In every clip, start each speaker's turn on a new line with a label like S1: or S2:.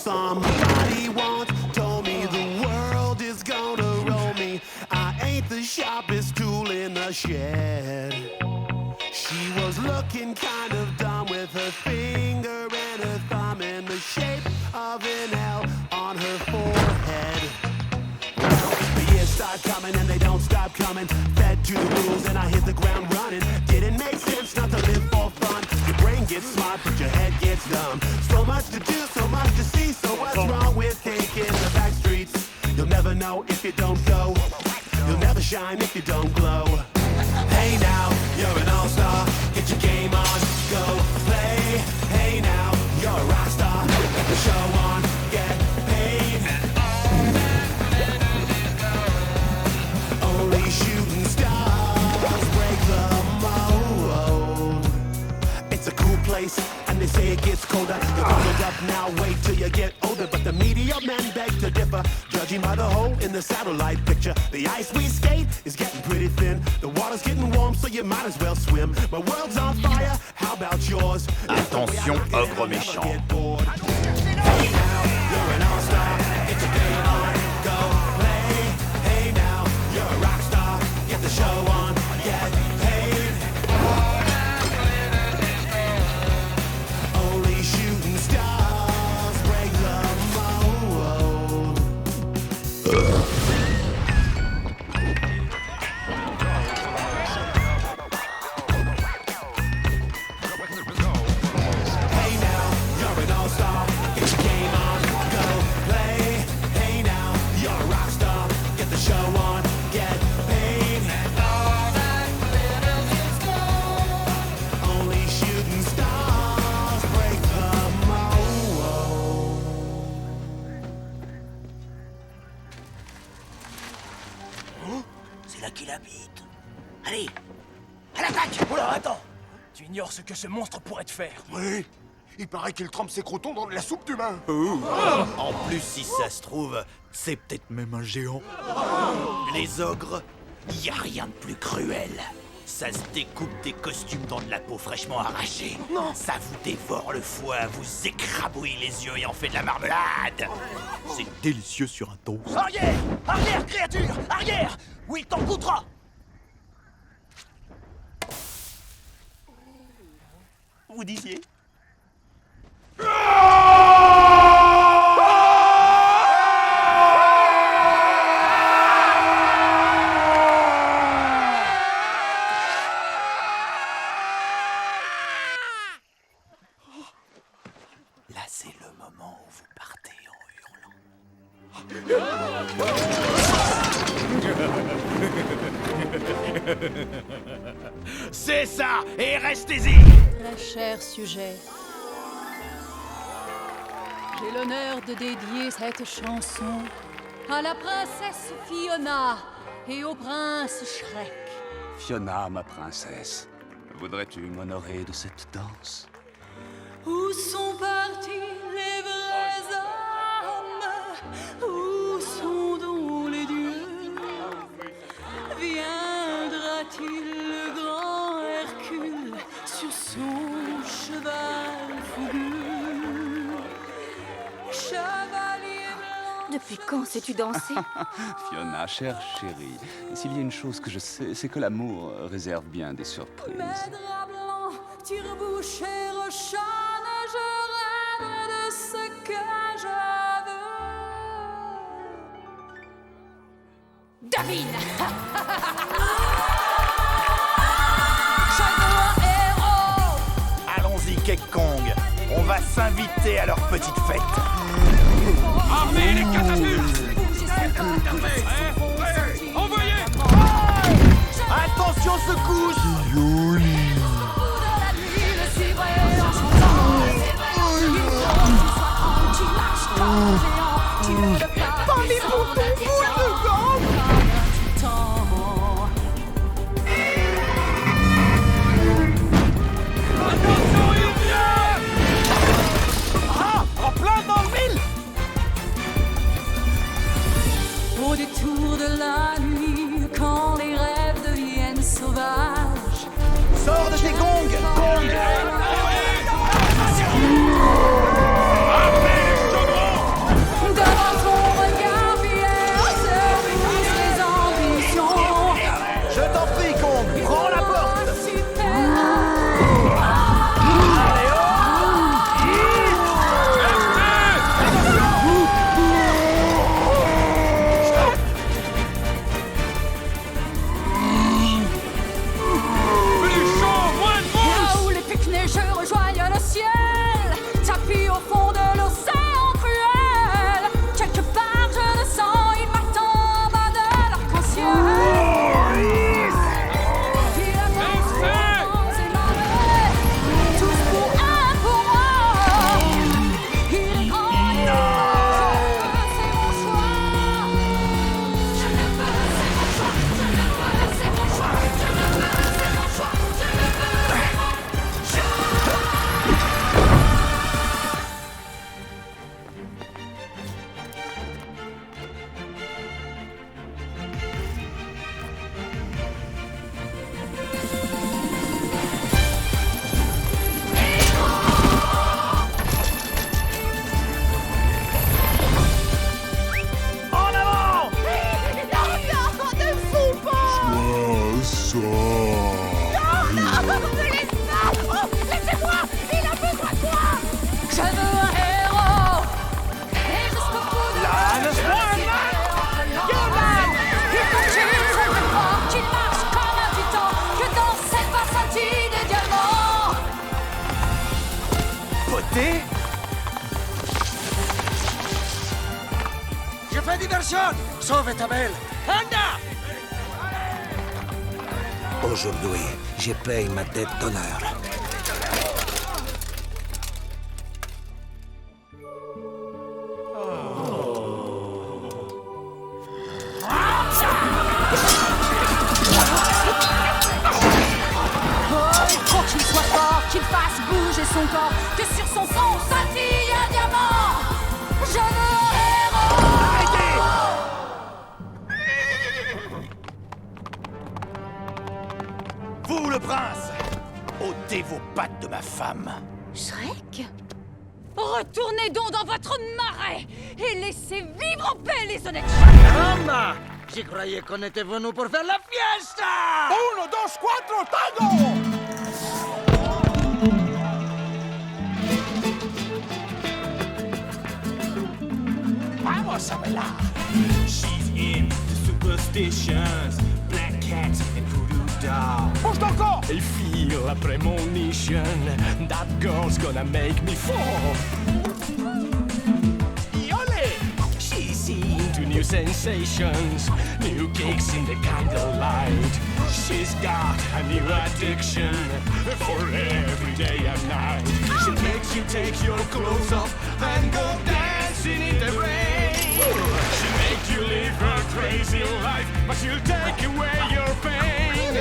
S1: Somebody once told me the world is gonna roll me. I ain't the sharpest tool in the shed. She was looking kind of dumb with her finger and her thumb in the shape of an L on her forehead. The years start coming and they don't stop coming. Fed to the rules and I hit the ground running. Didn't make sense not to live for fun. Your brain gets smart but your head gets dumb. So much to do, so much to see. So what's wrong with taking the back streets? You'll never know if you don't go. You'll never shine if you don't glow. Hey now, you're an all-star. Get your game on, go play. Hey now, you're a rock star. Let the show on, get paid. Only shooting stars break the mold. It's a cool place, and they say it gets colder. You're bundled up now, wait till you get older. But the media men beg to differ, judging by the hole in the satellite picture. The ice we skate is getting pretty thin. The water's getting warm, so you might as well swim. My world's on fire, how about yours?
S2: Attention, ogre méchant.
S1: Hey now, you're an all-star. Get your game on, go play. Hey now, you're a rock star. Get the show on, get paid. Only shooting stars break the mold. Hey now, you're an all-star. Get your game on, go play. Hey now, you're a rock star. Get the show on, get paid. Only shooting stars break the mold.
S3: C'est là qu'il habite. Allez, à l'attaque!
S4: Oula, attends! Tu ignores ce que ce monstre pourrait te faire.
S5: Oui, il paraît qu'il trempe ses crotons dans de la soupe d'humain.
S2: En plus, si ça se trouve, c'est peut-être même un géant. Les ogres, y a rien de plus cruel. Ça se découpe des costumes dans de la peau fraîchement arrachée. Non. Ça vous dévore le foie, vous écrabouille les yeux et en fait de la marmelade. C'est délicieux sur un toast.
S4: Arrière! Arrière, créature! Arrière! Ou il t'en coûtera!
S3: Vous disiez?
S2: Là, c'est le moment où vous partez en hurlant. C'est ça! Et restez-y!
S6: Très cher sujet, j'ai l'honneur de dédier cette chanson à la princesse Fiona et au prince Shrek.
S7: Fiona, ma princesse, voudrais-tu m'honorer de cette danse?
S6: Où sont partis les vrais hommes? Où sont donc les dieux? Viendra-t-il le grand Hercule sur son cheval fougueux? Chevalier blanc.
S8: Depuis quand sais-tu danser?
S7: Fiona, chère chérie, s'il y a une chose que je sais, c'est que l'amour réserve bien des surprises.
S6: Mes draps blancs, tire-bouche et rochonne, je rêve de ce que je veux. Devine!
S2: Allons-y, Cake Kong. On va s'inviter à leur petite fête.
S4: Armez les catapultes! Envoyez!
S2: Attention, secousse!
S4: Attention, il vient!
S2: Ah! En plein dans le mille!
S6: Au détour de la nuit, quand les rêves deviennent sauvages,
S2: Sors de tes gongs, Kong!
S4: Appelez les chaudrons! la diversión! Sauve ta belle! Anda! Aujourd'hui, je paye ma dette d'honneur.
S6: Qu'il soit fort, qu'il fasse bouger son corps, que sur son front scintille un diamant. Je veux un héros.
S2: Vous, le prince, ôtez vos pattes de ma femme.
S6: Shrek, retournez donc dans votre marais et laissez vivre en paix les honnêtes gens.
S4: Caramba! Je croyais qu'on était venu pour faire la fiesta!
S5: 1, 2, 4, tango! Vamos a bailar!
S8: She's in the superstitions, black cats and voodoo dolls.
S5: Bouge ton corps!
S8: I feel a premonition, that girl's gonna make me fall.
S5: Yole!
S8: She's into new sensations, new kicks in the candlelight. She's got a new addiction for every day and night. She makes you take your clothes off and go dancing in the rain. She makes you live a crazy life, but she'll take away your pain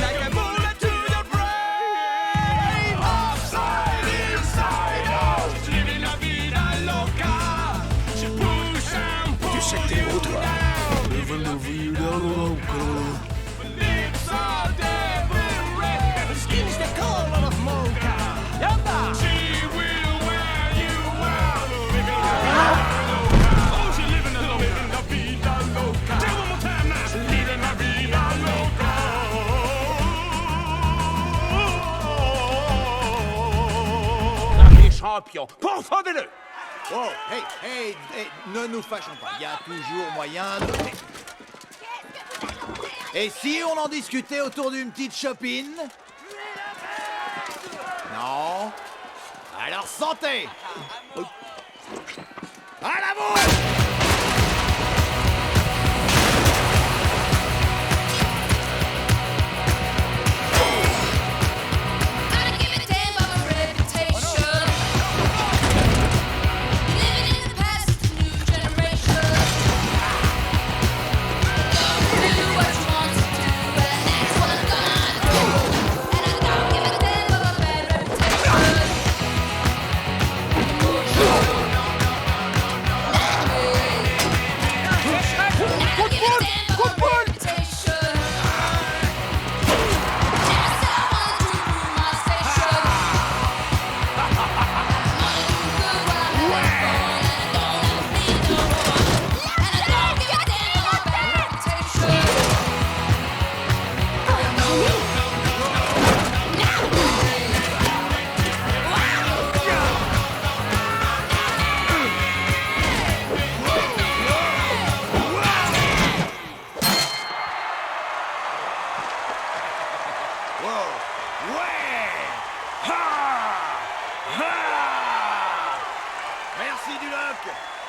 S8: like a bullet to the brain. Upside, inside out, living la vida loca. She push and pull. Tu sais que t'es beau, toi. Living la vida loca. Lips are devil red, and her skin's the color of mocha. Yamba! She will wear you out, living la vida loca. Oh, she's living la vida loca. Say it one more time now. She's living la vida loca.
S2: Les champions, pourfendez-le! Oh, hey, ne nous fâchons pas. Il y a toujours moyen de... Et si on en discutait autour d'une petite chopine? Non? Alors santé! À l'amour!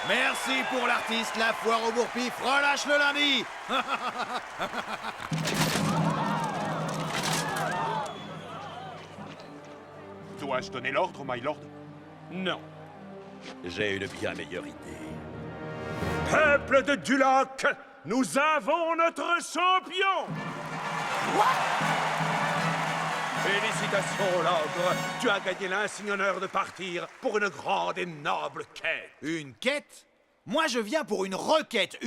S2: Merci pour l'artiste, la foire au bourre-pif, relâche le lundi.
S5: Dois-je donner l'ordre, my lord?
S8: Non.
S2: J'ai une bien meilleure idée.
S8: Peuple de Duloc, nous avons notre champion! Félicitations, l'ogre. Tu as gagné l'insigne honneur de partir pour une grande et noble quête.
S2: Une quête? Moi, je viens pour une requête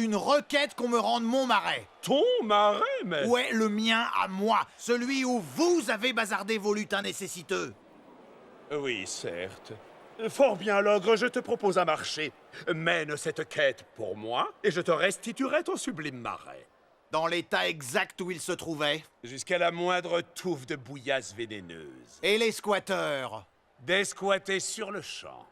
S2: qu'on me rende mon marais.
S8: Ton marais, mais...
S2: Ouais, le mien à moi, celui où vous avez bazardé vos lutins nécessiteux.
S8: Oui, certes. Fort bien, l'ogre, je te propose un marché. Mène cette quête pour moi, et je te restituerai ton sublime marais.
S2: Dans l'état exact où il se trouvait.
S8: Jusqu'à la moindre touffe de bouillasse vénéneuse.
S2: Et les squatteurs?
S8: Desquattés sur le champ.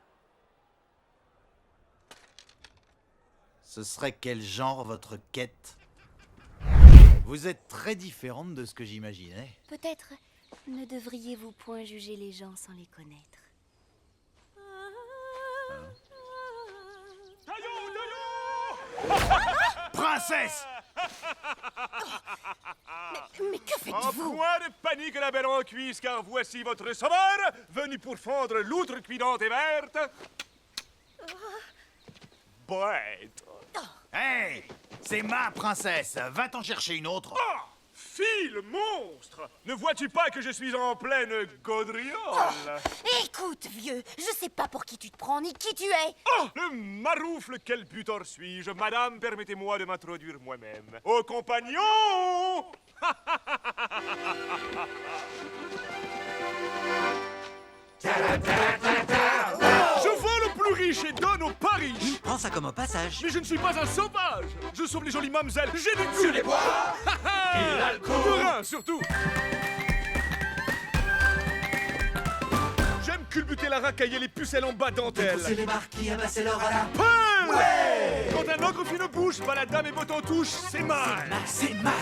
S2: Ce serait quel genre votre quête? Vous êtes très différente de ce que j'imaginais.
S9: Peut-être ne devriez-vous point juger les gens sans les connaître.
S2: Princesse!
S9: Mais que
S8: En
S9: faites-vous?
S8: point de panique, la belle en cuisse, car voici votre sauveur, venu pour fendre l'outre cuidante et verte. Bête.
S2: Hey! C'est ma princesse! Va t'en chercher une autre!
S8: Ah! Fille monstre! Ne vois-tu pas que je suis en pleine gaudriole?
S9: Écoute, vieux, je sais pas pour qui tu te prends ni qui tu es.
S8: Oh, le maroufle, quel butor suis-je? Madame, permettez-moi de m'introduire moi-même. Au compagnon! Je vaux le plus riche et donne aux pas riches.
S3: Prends ça comme un passage.
S8: Mais je ne suis pas un sauvage. Je sauve les jolies mamzelles. J'ai du goût. Sur les bois. Et l'alcool. Bourrin, surtout. J'aime culbuter la racailler les pucelles en bas dentelle.
S3: C'est les marquis, amasser leur à la...
S8: Pain! Ouais! Quand un ogre fine bouche, bah la dame est botte en touche, c'est mal.
S3: C'est mal.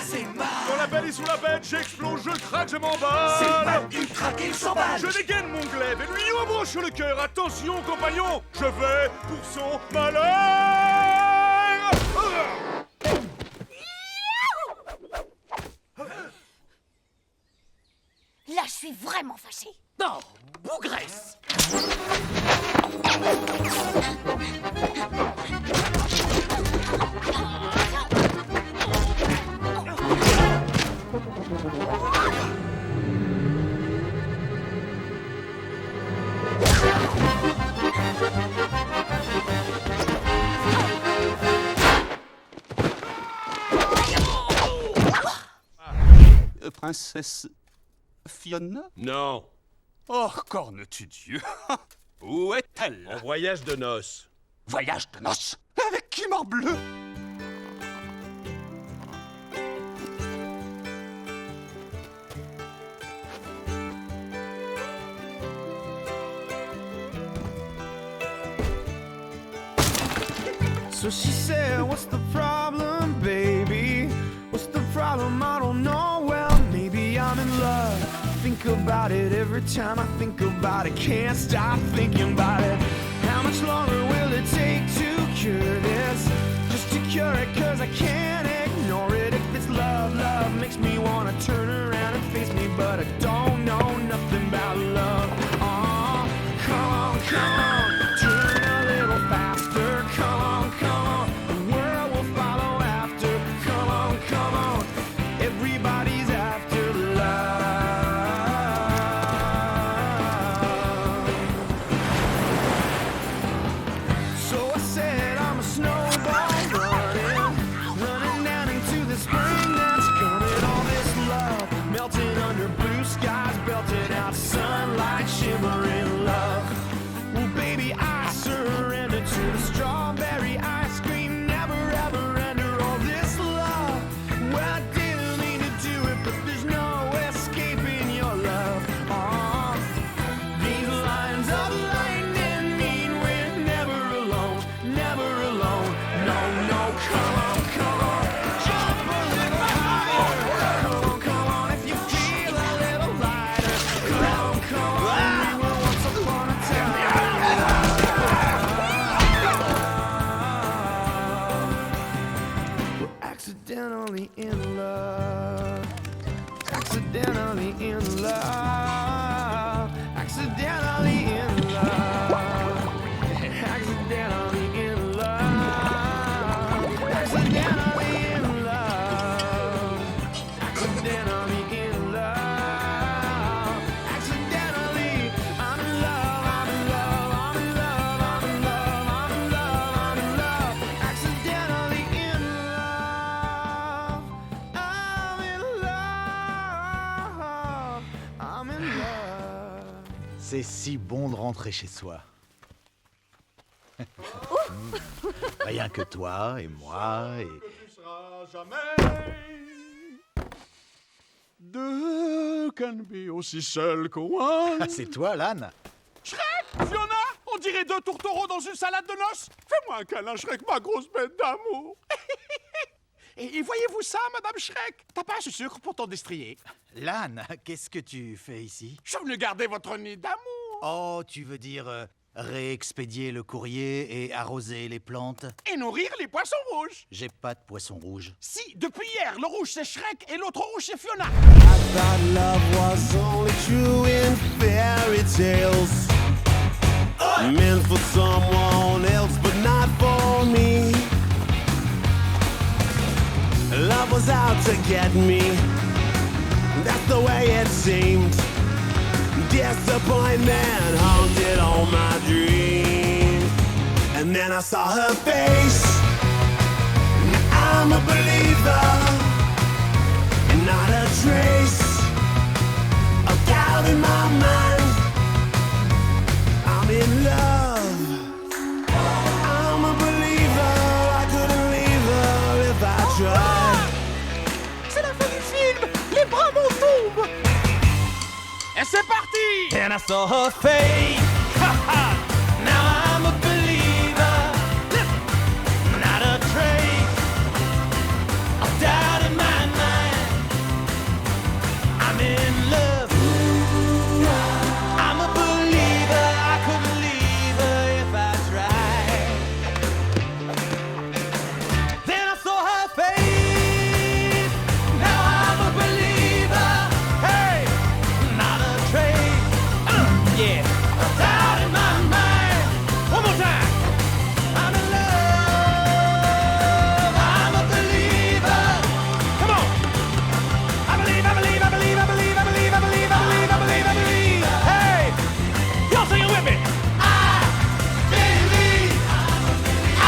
S8: Quand la belle est sous la bête, j'explose, je craque, je m'emballe.
S3: C'est mal du craquer le s'emballe.
S8: Je dégaine mon glaive et lui embroche le cœur. Attention, compagnon, je vais pour son malheur.
S9: Là, je suis vraiment fâchée.
S3: Non, bougresse.
S7: Princesse Fiona?
S8: Non,
S7: Oh, corne-tu Dieu! Où est-elle?
S8: en voyage de noces.
S7: Voyage de noces? Avec qui, morbleu?
S1: So she said, what's the problem, baby? What's the problem? I don't know. Well, maybe I'm in love. Think about it every time I think about it. Can't stop thinking about it. How much longer will it take to cure this? Just to cure it, cause I can't ignore it. If it's love, love makes me wanna turn around and face me. But I don't know nothing about love. Come on, come on, turn a little faster. Come on, come on, the world will follow after. Come on, everybody's after love. So I said I'm a snowball running down into the spring that's coming. All this love melting under blue skies, belting out sunlight, shimmering love. Well, baby, I surrender to the strawberry ice cream. Never ever ender all this love. Well, I didn't mean to do it, but there's no escaping your love. These lines of lightning mean we're never alone, never alone. No, no, come on, jump a little higher. Come on, if you feel a little lighter. Come on, we were once upon a time. We're accidentally in love. Accidentally in love. Accidentally in love. Accidentally in love. Accidentally in love. Accidentally in love. Accidentally, I'm in love. I'm in love. I'm in love. I'm in love. I'm in love. I'm in love. Accidentally in love. I'm in love. I'm in love.
S2: C'est si bon de rentrer chez soi. Rien que toi et moi et...
S8: Tu seras jamais deux canapés aussi seuls qu'au
S2: Ah, c'est toi, l'âne?
S8: Shrek! Fiona! On dirait deux tourtereaux dans une salade de noces! Fais-moi un câlin, Shrek, ma grosse bête d'amour! et voyez-vous ça, Madame Shrek? T'as pas assez de sucre pour ton destrier?
S2: L'âne, qu'est-ce que tu fais ici?
S8: Je suis venu garder votre nid d'amour!
S2: Oh, tu veux dire Réexpédier le courrier et arroser les plantes.
S5: Et nourrir les poissons rouges.
S2: J'ai pas de poisson rouge.
S5: Si, depuis hier, le rouge c'est Shrek et l'autre rouge c'est Fiona.
S1: I thought love was only true in fairy tales. Meant for someone else, but not for me. Love was out to get me. That's the way it seemed. Disappointment haunted all my dreams. And then I saw her face. I'm a believer. And not a trace of doubt in my mind. I'm in love. I'm a believer. I couldn't leave her if I tried.
S5: C'est la fin du film. Les bras m'en tombent. Et c'est parti.
S1: And I saw her face. Now I'm a believer. Not a trace of doubt in my mind. I'm in love. I'm a believer. I couldn't leave her if I tried. Then I saw her face. Now I'm a believer. Hey, not a trace. Yeah, of doubt in my mind. One more time. I'm in love. I'm a believer. Come on. I believe, I believe, I believe, I believe, I believe, I believe, I believe, I believe, I believe. Hey, y'all sing it with me. I believe. I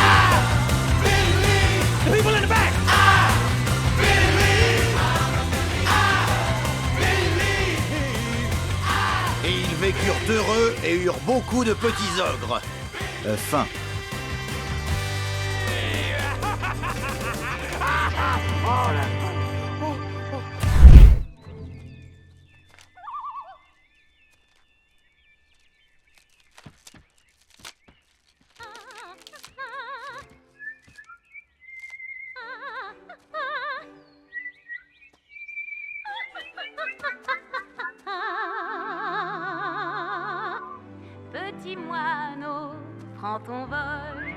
S1: believe. The people in the back. I believe. I believe.
S2: Et ils vécurent heureux et eurent beaucoup de petits ogres. Fin.
S9: Petit moineau, prends ton vol.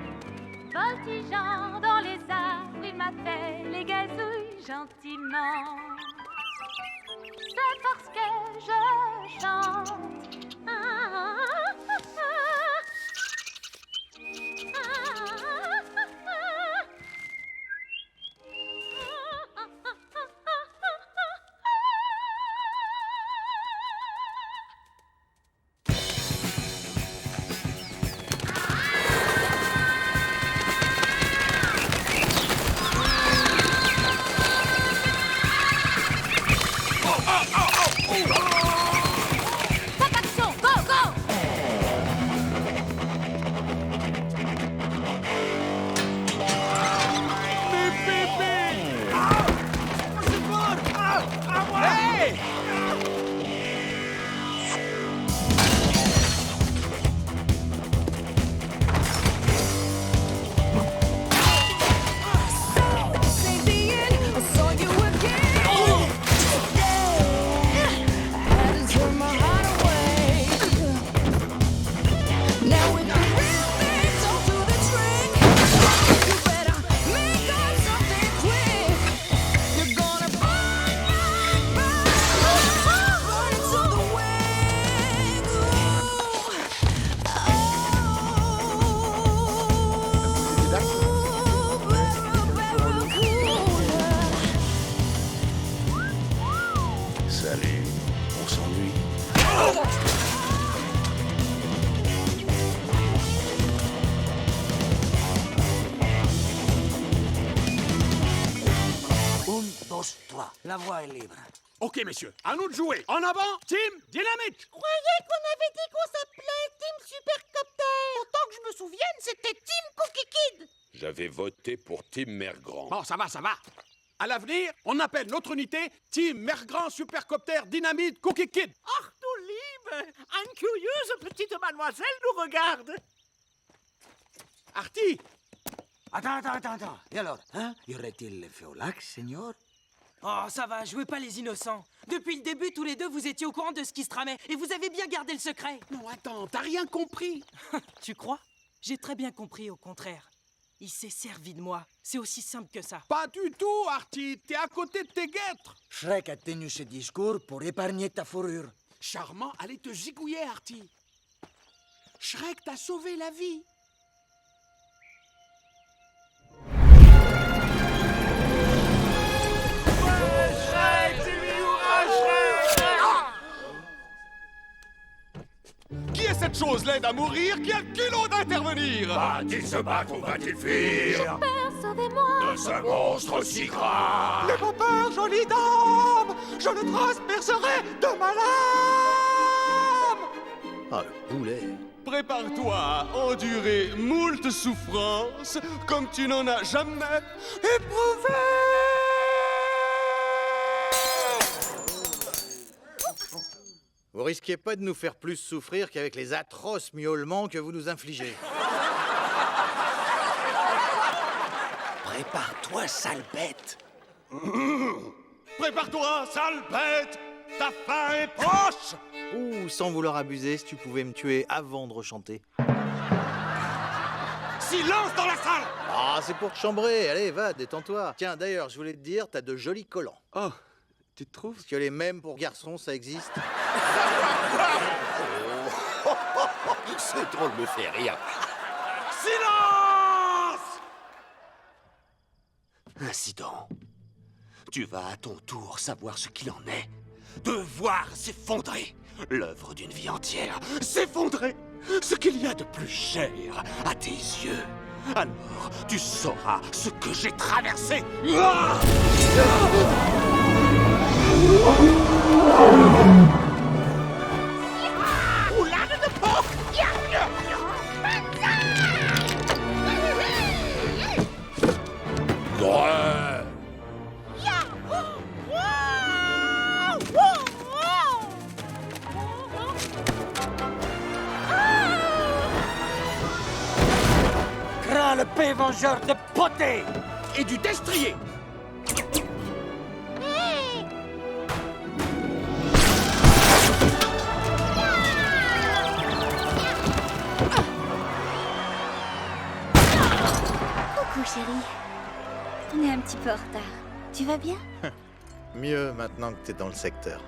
S9: Voltigeant dans les arbres, il m'appelle les gazouilles gentiment. C'est parce que je chante. Top action, go, go!
S5: Salut, on s'ennuie.
S3: Un, dos, trois. La voie est libre.
S5: Ok, messieurs, à nous de jouer. En avant, Team Dynamite.
S4: Croyez qu'on avait dit qu'on s'appelait Team Supercopter. Autant que je me souvienne, c'était Team Cookie Kid.
S10: J'avais voté pour Team Mère Grand.
S5: Bon, ça va, ça va. À l'avenir, on appelle notre unité Team Mergrand Supercopter Dynamite Cookie Kid.
S4: Ach du Liebe, une curieuse petite mademoiselle nous regarde.
S5: Artie.
S3: Attends. Et alors, hein? Y aurait-il le Féolac, Seigneur?
S5: Oh, ça va, jouez pas les innocents. Depuis le début, tous les deux, vous étiez au courant de ce qui se tramait et vous avez bien gardé le secret.
S11: Non, attends, t'as rien compris.
S5: Tu crois? J'ai très bien compris, au contraire. Il s'est servi de moi. C'est aussi simple que ça.
S11: Pas du tout, Artie. T'es à côté de tes guêtres.
S3: Shrek a tenu ce discours pour épargner ta fourrure.
S11: Charmant, allez te gigouiller, Artie. Shrek t'a sauvé la vie.
S8: Qui est cette chose laide à mourir qui a le culot d'intervenir?
S10: Va-t-il se battre ou va-t-il fuir
S9: Père, sauvez-moi.
S10: de ce monstre si gras?
S5: N'aie pas peur, jolie dame. Je le transpercerai de ma lame.
S2: Ah, le boulet.
S7: Prépare-toi à endurer moult souffrances comme tu n'en as jamais éprouvé.
S2: Vous risquez pas de nous faire plus souffrir qu'avec les atroces miaulements que vous nous infligez.
S3: Prépare-toi, sale bête.
S8: Prépare-toi, sale bête! Ta fin est proche!
S2: Ouh, sans vouloir abuser, si tu pouvais me tuer avant de rechanter.
S8: Silence dans la salle!
S2: Ah, c'est pour te chambrer. Allez, va, détends-toi. Tiens, d'ailleurs, je voulais te dire, t'as de jolis collants.
S7: Oh, tu te trouves?
S2: Parce que les mêmes pour garçons, ça existe.
S10: Ce drôle me fait rire.
S8: Silence!
S3: Incident. Tu vas à ton tour savoir ce qu'il en est. De voir s'effondrer l'œuvre d'une vie entière. S'effondrer ce qu'il y a de plus cher à tes yeux. Alors, tu sauras ce que j'ai traversé.
S10: Ouais.
S3: Crains le paix vengeur de potée
S11: Et du destrier.
S9: Coucou, chérie. On est un petit peu en retard. Tu vas bien?
S2: Mieux maintenant que t'es dans le secteur.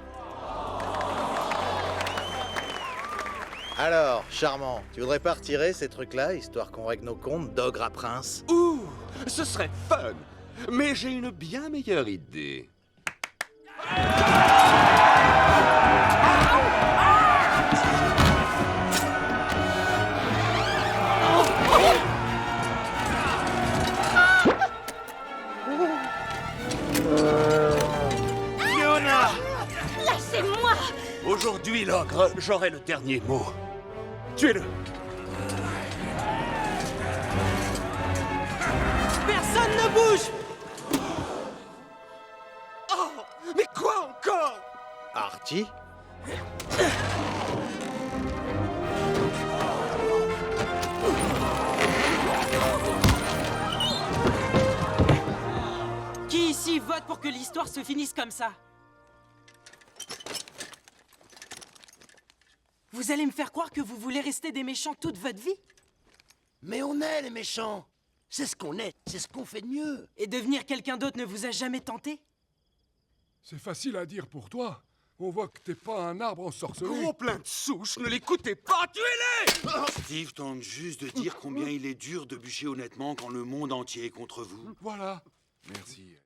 S2: Alors, charmant, tu voudrais pas retirer ces trucs-là, histoire qu'on règle nos comptes d'ogre à prince?
S7: Ouh, ce serait fun. Mais j'ai une bien meilleure idée.
S3: Fiona!
S9: Lâchez-moi!
S3: Aujourd'hui, l'ogre, j'aurai le dernier mot. Tuez-le!
S5: Personne ne bouge.
S8: Oh, mais quoi encore?
S2: Artie?
S5: Qui ici vote pour que l'histoire se finisse comme ça? Vous allez me faire croire que vous voulez rester des méchants toute votre vie?
S3: Mais on est les méchants. C'est ce qu'on est, c'est ce qu'on fait de mieux.
S5: Et devenir quelqu'un d'autre ne vous a jamais tenté?
S12: C'est facile à dire pour toi. On voit que t'es pas un arbre ensorcelé.
S7: Gros plein de souches, ne l'écoutez pas, tuez-les!
S13: Steve tente juste de dire combien il est dur de bûcher honnêtement quand le monde entier est contre vous.
S12: Voilà. Merci.